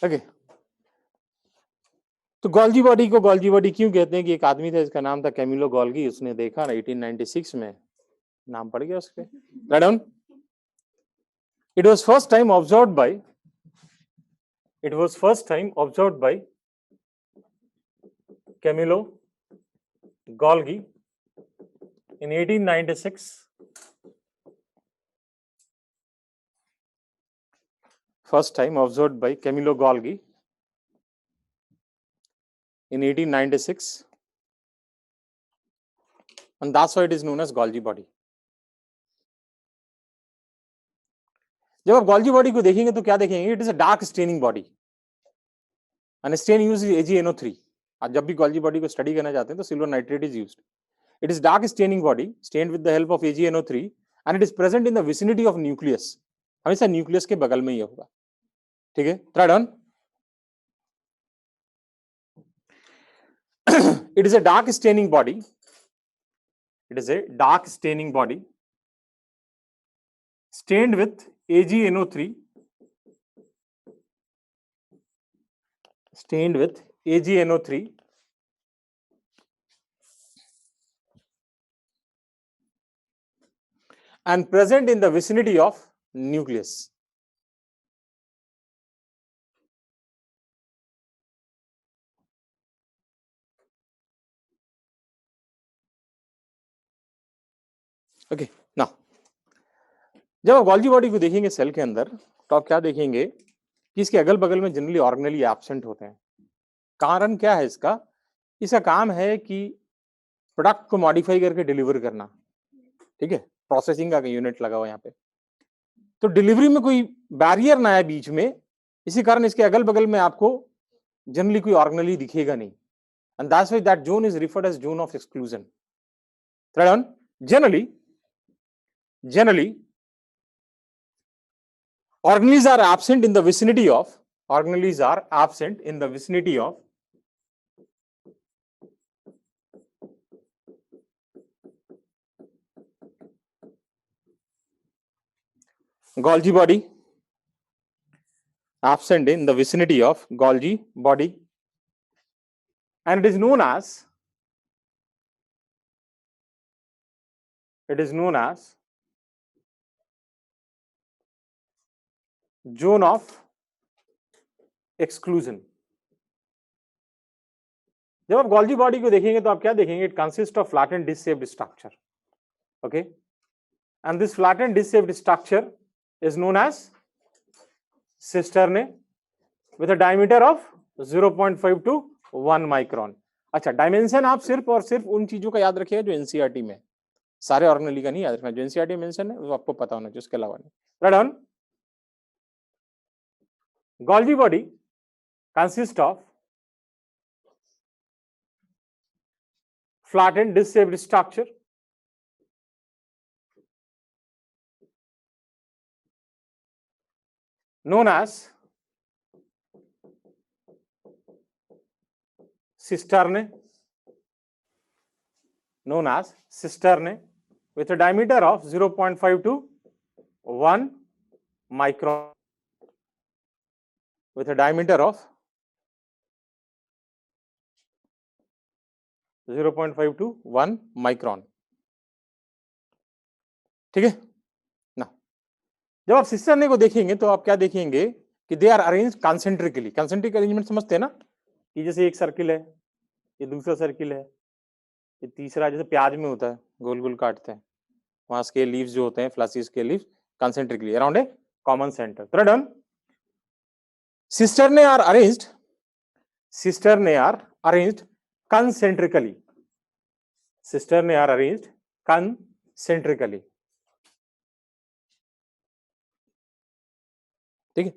[SPEAKER 1] ओके। तो गोल्जी बॉडी को गोल्जी बॉडी क्यों कहते हैं कि एक आदमी था, इसका नाम था कैमिलो गोल्गी, उसने देखा ना 1896 में, नाम पड़ गया उसके, write down. It was first time observed by Camillo Golgi in 1896. First time observed by Camillo Golgi in 1896, and that's why it is known as Golgi body. जब आप गोल्जी बॉडी को देखेंगे तो क्या देखेंगे, it is a dark staining body and stain use AgNO3। आप जब भी गोल्जी बॉडी को स्टडी करना चाहते हैं तो silver nitrate is used. It is dark staining body stained with the help of AgNO3 and it is present in the vicinity of nucleus, हमेशा nucleus के बगल में ही होगा, ठीक है, ट्राई डन। It is a dark staining body. It is a dark staining body stained with AgNO3, stained with AgNO3 and present in the vicinity of nucleus. Okay, ना जब आप गोल्जी बॉडी को देखेंगे सेल के अंदर तो आप क्या देखेंगे कि इसके अगल बगल में जनरली ऑर्गेनेली एब्सेंट होते हैं। कारण क्या है इसका, इसका काम है कि प्रोडक्ट को मॉडिफाई करके डिलीवर करना, ठीक है, प्रोसेसिंग का यूनिट लगा हुआ यहाँ पे, तो डिलीवरी में कोई बैरियर ना आए बीच में, इसी कारण इसके अगल बगल में आपको जनरली कोई ऑर्गेनेली दिखेगा नहीं, and that's why that zone is referred as zone of exclusion. Generally organelles are absent in the vicinity of Golgi body, absent in the vicinity of Golgi body, and it is known as zone of exclusion। जब आप Golgi body को देखेंगे तो आप क्या देखेंगे, it consist of flattened dish shaped structure, okay, and this flattened dish shaped structure is known as cistern with a diameter of 0.5 to 1 micron. अच्छा, dimension आप सिर्फ और सिर्फ उन चीजों का याद रखिएगा जो एनसीईआरटी में, सारे ऑर्गेनली का नहीं याद रखना, जो एनसीईआरटी मेंशन है वो आपको पता होना चाहिए, उसके अलावा नहीं. Right on. Golgi body consists of flattened disc-shaped structure known as cistern, with a diameter of 0.5 to 1 micron, with a diameter of 0.5 to 1 micron. ठीक है ना. जब आप सिस्टर्न को देखेंगे तो आप क्या देखेंगे कि they are arrange concentrically. Concentric arrangement समझते हैं ना, कि जैसे एक सर्किल है, ये दूसरा सर्किल है, ये तीसरा, जैसे प्याज में होता है गोल गोल काटते हैं, वहां के लीव्स जो होते हैं, फ्लासीज के leaves concentrically around a common centre. तो done. Cisternae are arranged concentrically. Cisternae are arranged concentrically. ठीक है.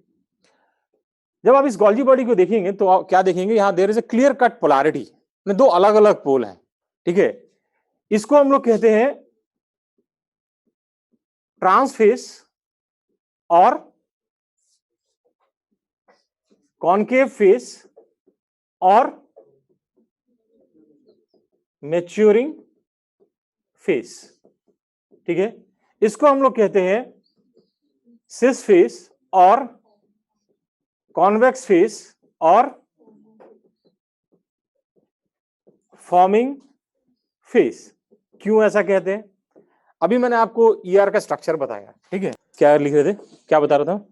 [SPEAKER 1] जब आप इस गोल्जी बॉडी को देखेंगे तो आप क्या देखेंगे, यहां there is a clear cut polarity, दो अलग अलग पोल हैं. ठीक है. इसको हम लोग कहते हैं ट्रांसफेस और कॉनकेव फेस और मैच्योरिंग फेस. ठीक है. इसको हम लोग कहते हैं सिस फेस और कॉन्वेक्स फेस और फॉर्मिंग फेस. क्यों ऐसा कहते हैं? अभी मैंने आपको ईआर का स्ट्रक्चर बताया. ठीक है. क्या लिख रहे थे, क्या बता रहा था?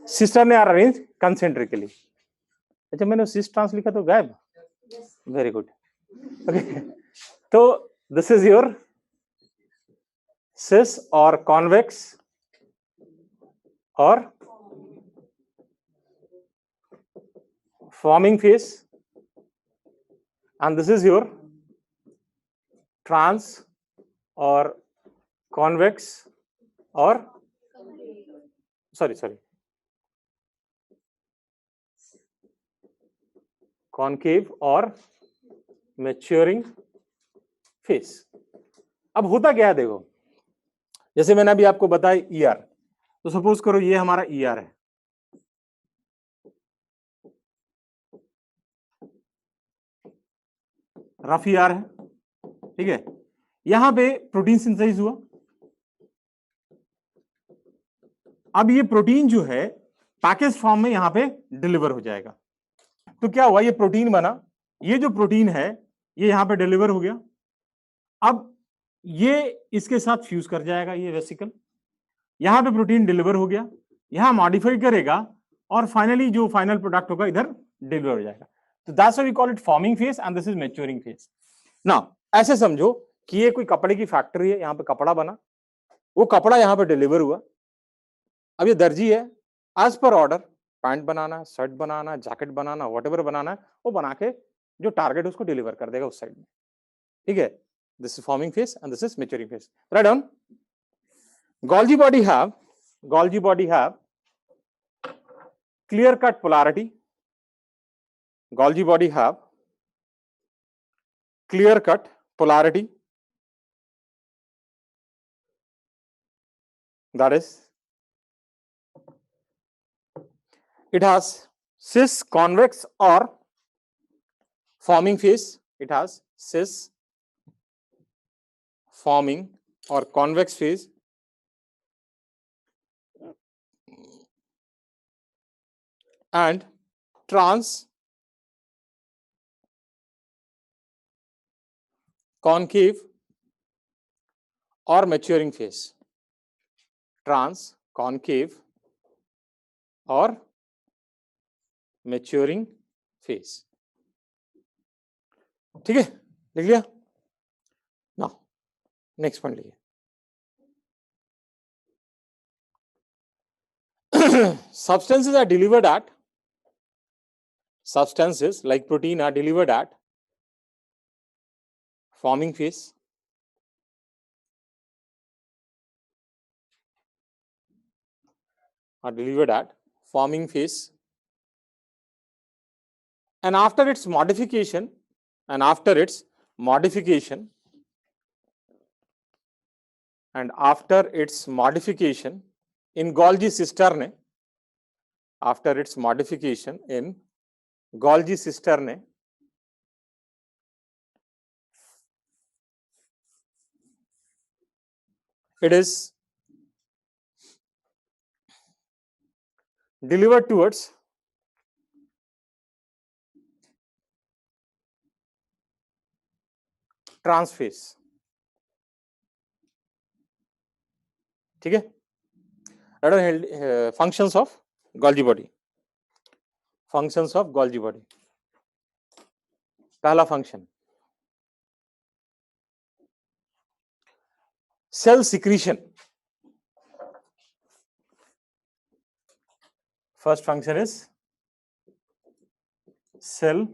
[SPEAKER 1] Cistern are arrange concentrically. अच्छा, मैंने सिस ट्रांस लिखा तो गायब. Very good. ओके. तो दिस इज योर सिस और कॉन्वेक्स और forming face, and this is your trans or convex or sorry concave और maturing phase. अब होता क्या है, देखो, जैसे मैंने अभी आपको बताया ईआर, तो सपोज करो ये हमारा ईआर है. रफ ईआर है. ठीक है. यहां पे प्रोटीन सिंथेसाइज हुआ. अब ये प्रोटीन जो है पैकेज फॉर्म में यहां पे डिलीवर हो जाएगा. तो क्या हुआ, ये प्रोटीन बना, ये जो प्रोटीन है ये यहां पे डिलीवर हो गया. अब ये इसके साथ फ्यूज कर जाएगा, ये वेसिकल, यहां पे प्रोटीन डिलीवर हो गया, यहां मॉडिफाई करेगा और फाइनली जो फाइनल प्रोडक्ट होगा इधर डिलीवर हो जाएगा. तो that's why we call it forming phase and this is maturing phase. Now ऐसे समझो कि ये कोई कपड़े की फैक्ट्री है, यहां पे कपड़ा बना, वो कपड़ा यहां पे डिलीवर हुआ. अब ये दर्जी है, एज पर ऑर्डर पैंट बनाना, शर्ट बनाना, जैकेट बनाना, व्हाटएवर बनाना है, वो बना के जो टारगेट उसको डिलीवर कर देगा उस साइड में. ठीक है. This is forming phase and this is maturing phase. Write down. Golgi body have clear cut polarity. Golgi body have clear cut polarity. That is, it has cis convex or forming phase. It has cis forming or convex phase and trans concave or maturing phase. Trans concave और maturing phase. ठीक है, लिख लिया. Now next point लिखिए. substances are delivered at, substances like protein are delivered at forming phase, are delivered at forming phase, and after its modification, and after its modification, and after its modification in Golgi cisterne, after its modification in Golgi cisterne, it is delivered towards trans face. ठीक है. Functions of Golgi body, functions of Golgi body. पहला function cell secretion. First function is cell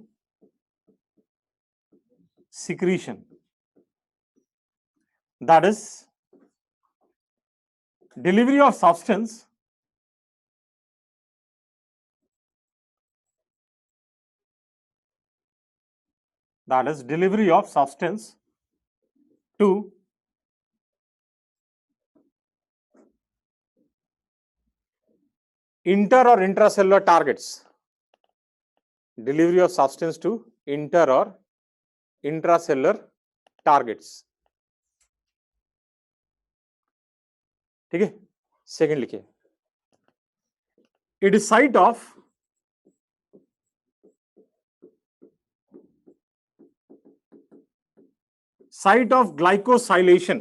[SPEAKER 1] secretion, that is delivery of substance to inter or intracellular targets, delivery of substance to inter or intracellular targets. ठीक है. Second लिखिए, it is site of glycosylation.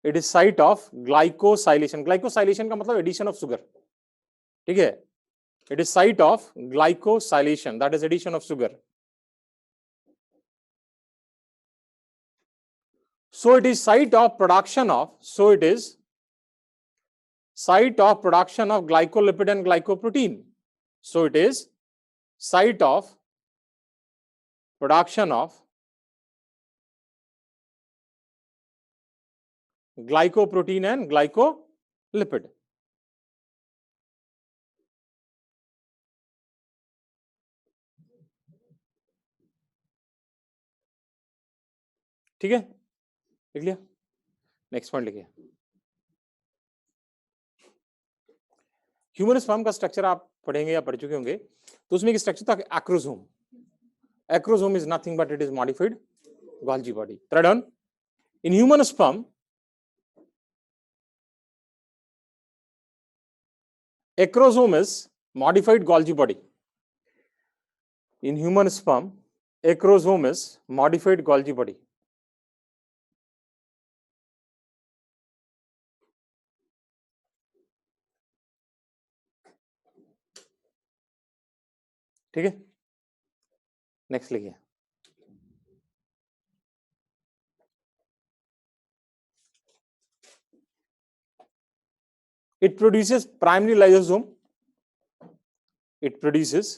[SPEAKER 1] It is site of glycosylation. Glycosylation का मतलब addition of sugar. ठीक है. It is site of glycosylation, that is addition of sugar. So it is site of production of, so it is site of production of glycolipid and glycoprotein. So it is site of production of glycoprotein and glycolipid. ठीक है. लिख लिया. Next point लिखिए. Human sperm का structure आप पढ़ेंगे या पढ़ चुके होंगे, तो उसमें एक स्ट्रक्चर था acrosome. Acrosome is nothing but it is modified Golgi body. Right on. In human sperm acrosome is modified Golgi body. In human sperm, acrosome is modified Golgi body. ठीक है. नेक्स्ट लिखिए. It produces primary lysosome. It produces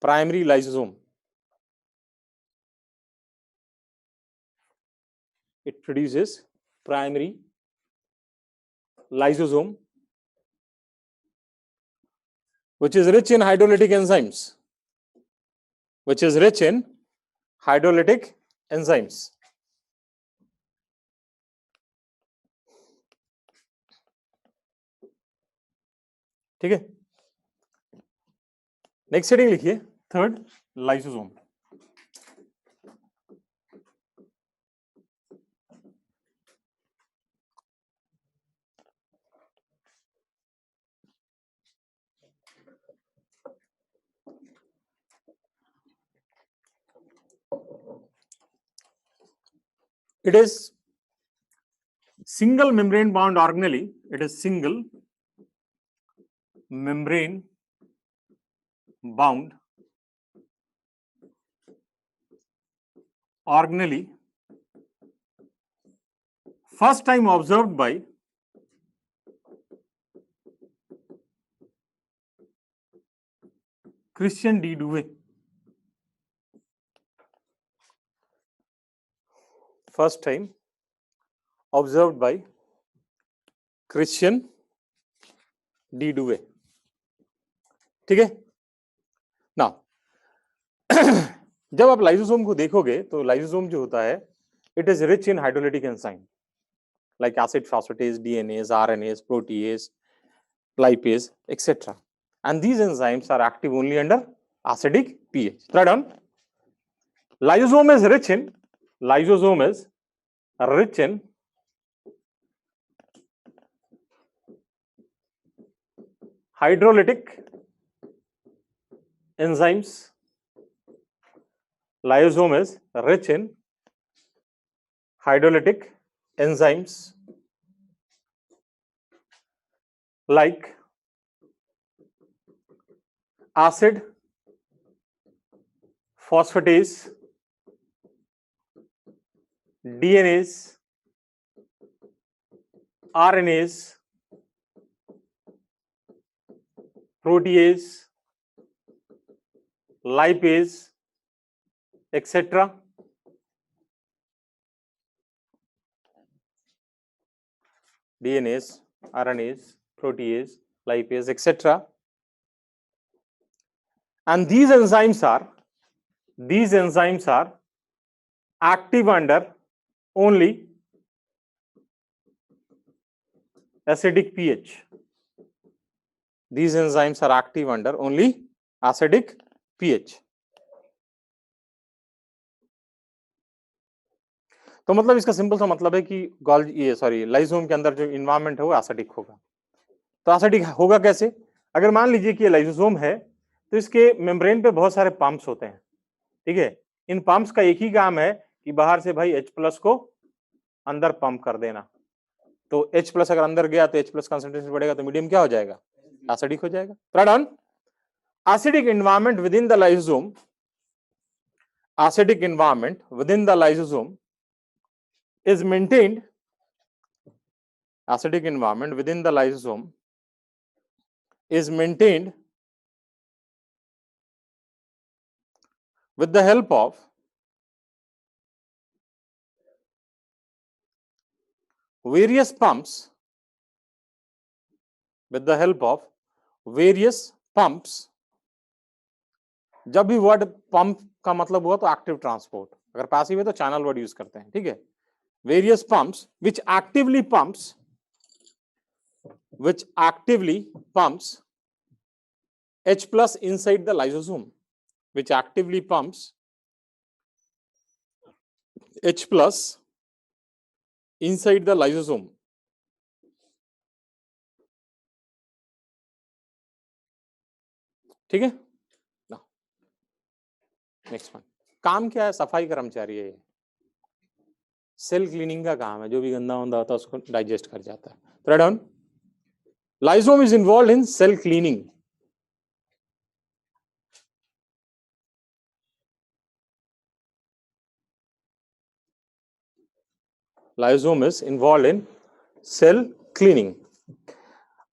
[SPEAKER 1] primary lysosome. It produces primary lysosome, which is rich in hydrolytic enzymes. Which is rich in hydrolytic enzymes. ठीक है. Next heading लिखिए. Third, lysosome. It is single membrane bound organelle. It is single membrane bound organelle first time observed by Christian D. Dewey. First time observed by Christian D. Dewey. ठीक है ना। जब आप lysosome को देखोगे तो lysosome जो होता है it is rich in hydrolytic enzyme like acid phosphatase, DNAs, RNase, protease, lipase etcetera, and these enzymes are active only under acidic pH. Right on. Lysosome is rich in hydrolytic enzymes. Lysosome is rich in hydrolytic enzymes like acid phosphatase, DNase, RNase, protease, lipase, etc. DNase, RNase, protease, lipase, etc. And these enzymes are active under only acidic pH. These enzymes are active under only acidic pH. तो मतलब इसका simple सा मतलब है कि लाइसोम के अंदर जो इन्वायरमेंट है वो एसिडिक होगा। तो एसिडिक होगा कैसे? अगर मान लीजिए कि ये लाइसोसोम है तो इसके मेम्ब्रेन पे बहुत सारे पंप्स होते हैं, ठीक है। इन पंप्स का एक ही काम है कि बाहर से भाई H+ को अंदर पंप कर देना। तो H+ अगर अंदर गया तो H+ कंसंट्रेशन बढ़ेगा तो मीडियम क्या हो जाएगा? एसिडिक हो जाएगा। Right on. Acidic environment with in the lysosome, acidic environment within the lysosome is maintained. Acidic environment within the lysosome is maintained with the help of various pumps. With the help of various pumps. जब भी word pump का मतलब हुआ तो active transport, अगर passive है तो channel word use करते हैं, ठीक है। Various pumps which actively pumps H+ inside the lysosome, which actively pumps H+ inside the lysosome. ठीक है ना। नेक्स्ट वन, काम क्या है? सफाई कर्मचारी है, सेल क्लीनिंग का काम है, जो भी गंदा होता है उसको डाइजेस्ट कर जाता है। Right on. Lysosome is involve in cell cleaning. Lysosome is involve in cell cleaning.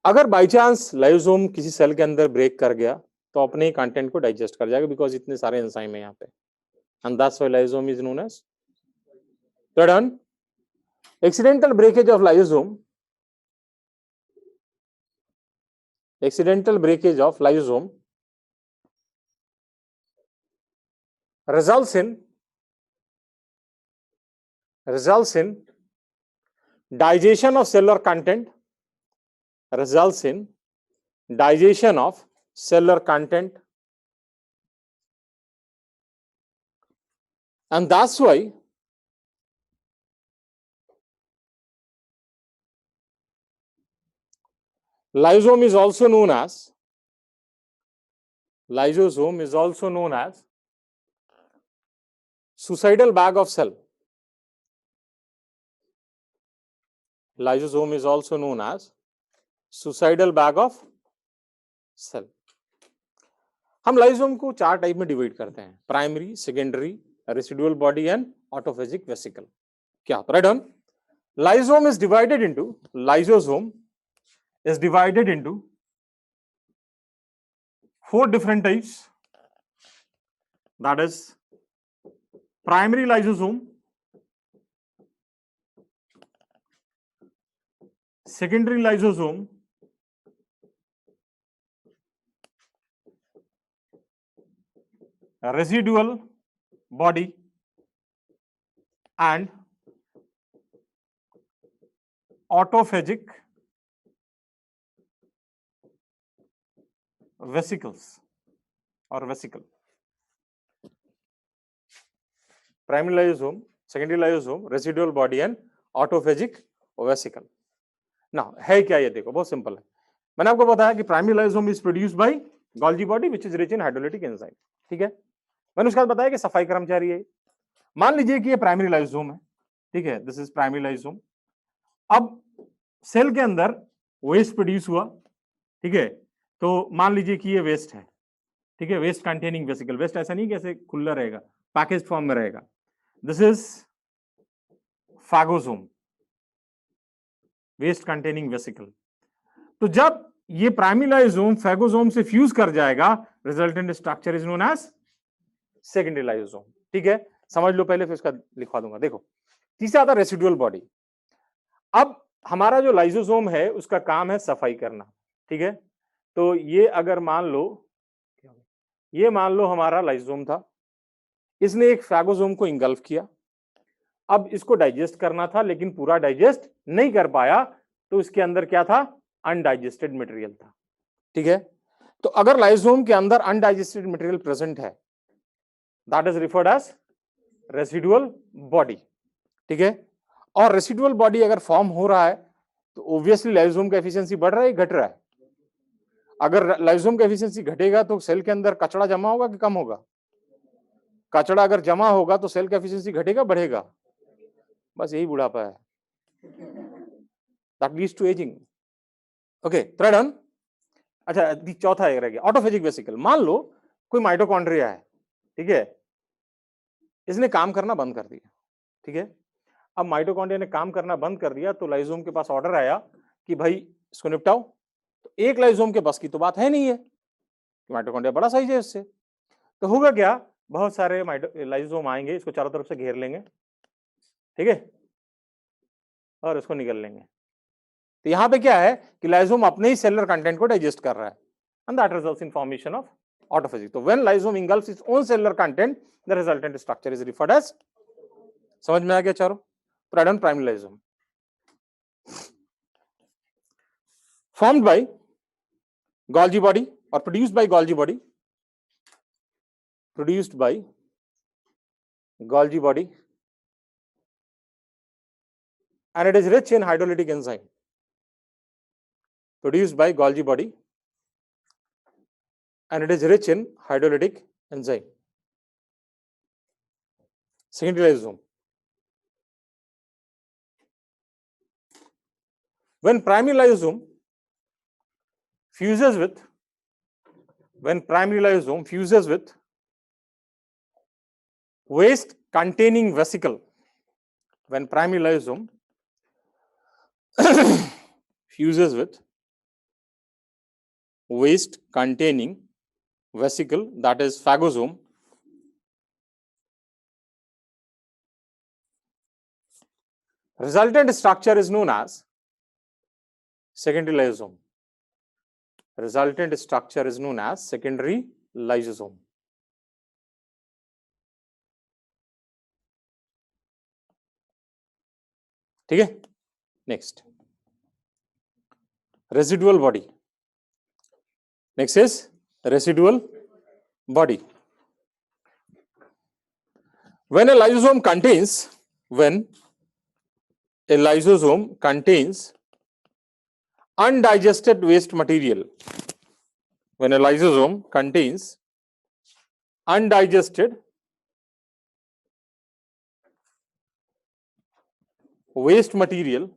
[SPEAKER 1] अगर बाई चांस लाइसोम किसी सेल के अंदर ब्रेक कर गया तो अपने ही कंटेंट को डाइजेस्ट कर जाएगा, बिकॉज इतने सारे एंजाइम है यहाँ पे, and that's why lysosome is known as. Right on. Accidental breakage of lysosome, results in digestion of cellular content, and that's why lysosome is also known as suicidal bag of cell. Lysosome is also known as suicidal bag of cell. हम लाइसोम को 4 type में divide करते हैं, primary, secondary, residual body and autophagic vesicle. क्या? Right on. lysosome is divided into four different types. That is primary lysosome, secondary lysosome, residual body, and autophagic vesicles or vesicle. Primary lysosome, secondary lysosome, residual body and autophagic vesicle. Now है क्या ये देखो, बहुत simple है. मैंने आपको बताया कि primary lysosome is produced by Golgi body which is rich in hydrolytic enzyme. ठीक है, मैंने उसके बाद बताया कि सफाई कर्मचारी है. मान लीजिए कि ये प्राइमरी लाइसोसोम है. ठीक है, दिस इज प्राइमरी लाइसोसोम. अब सेल के अंदर वेस्ट प्रोड्यूस हुआ. ठीक है, तो मान लीजिए कि ये वेस्ट है. ठीक है, वेस्ट कंटेनिंग वेसिकल. वेस्ट ऐसा नहीं कैसे खुला रहेगा, पैकेज फॉर्म में रहेगा. This is phagosome, waste containing vesicle. तो जब ये प्राइमरी लाइसोसोम फैगोसोम से फ्यूज कर जाएगा, resultant structure is known as secondary lysosome. ठीक है, समझ लो पहले, फिर उसका लिखवा दूंगा. देखो, तीसरा आता रेसिडुअल बॉडी. अब हमारा जो लाइसोसोम है उसका काम है सफाई करना. ठीक है, तो ये अगर मान लो हमारा लाइसोसोम था, इसने एक फैगोसोम को इंगल्फ किया. अब इसको डाइजेस्ट करना था लेकिन पूरा डाइजेस्ट नहीं कर पाया, तो इसके अंदर क्या था, अनडाइजेस्टेड मटेरियल था. ठीक है, तो अगर लाइसोसोम के अंदर अनडाइजेस्टेड मटेरियल प्रेजेंट है, that is referred as residual body. ठीक है, और रेसिडुअल बॉडी अगर फॉर्म हो रहा है तो ऑब्वियसली लाइसोसोम का एफिशिएंसी बढ़ रहा है, घट रहा है. अगर लाइसोसोम का एफिशिएंसी घटेगा तो सेल के अंदर कचरा जमा होगा कि कम होगा? कचरा अगर जमा होगा तो सेल का एफिशिएंसी घटेगा, बढ़ेगा? बस यही बुढ़ापा है. That leads to ageing. Okay, third one. अच्छा, चौथा रह गया, ऑटोफेजिक वेसिकल. मान लो कोई माइटोकॉन्ड्रिया है. ठीक है, इसने काम करना बंद कर दिया. ठीक है, अब माइटोकॉन्ड्रिया ने काम करना बंद कर दिया तो लाइसोसोम के पास ऑर्डर आया कि भाई इसको निपटाओ. तो एक लाइसोसोम के बस की तो बात है नहीं है, माइटोकॉन्ड्रिया बड़ा साइज है इससे. तो होगा क्या, बहुत सारे लाइसोसोम आएंगे, इसको चारों तरफ से घेर लेंगे. ठीक है, और इसको निकल लेंगे. तो यहां पे क्या है कि लाइसोसोम अपने ही सेलुलर कंटेंट को डाइजेस्ट कर रहा है, and that results in formation of autophagy. तो when lysosome engulfs its own cellular content, the resultant structure is referred as. समझ में आ गया चारों? Primary lysosome formed by Golgi body or produced by Golgi body, and it is rich in hydrolytic enzyme. Produced by Golgi body and it is rich in hydrolytic enzyme. Secondary lysosome. When primary lysosome fuses with waste containing vesicle, when primary lysosome fuses with waste containing vesicle, that is phagosome, resultant structure is known as secondary lysosome. Resultant structure is known as secondary lysosome. ठीक है, next residual body. Next is residual body. When a lysosome contains undigested waste material, when a lysosome contains undigested waste material,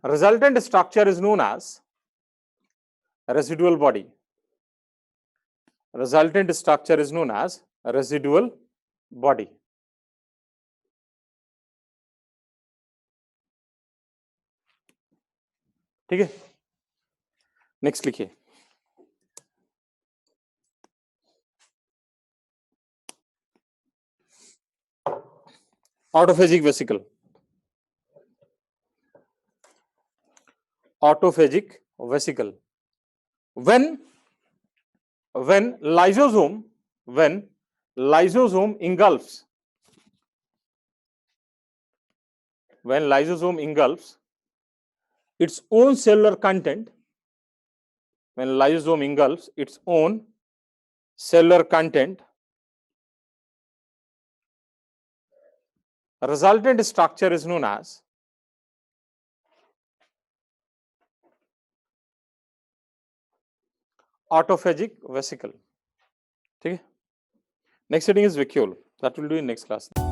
[SPEAKER 1] resultant structure is known as residual body. resultant structure is known as residual body. ठीक है, next लिखिए। Autophagic vesicle. Autophagic vesicle. When lysosome engulfs, its own cellular content, when lysosome engulfs its own cellular content, resultant structure is known as autophagic vesicle. ठीक है, next heading is vacuole, that will do in next class.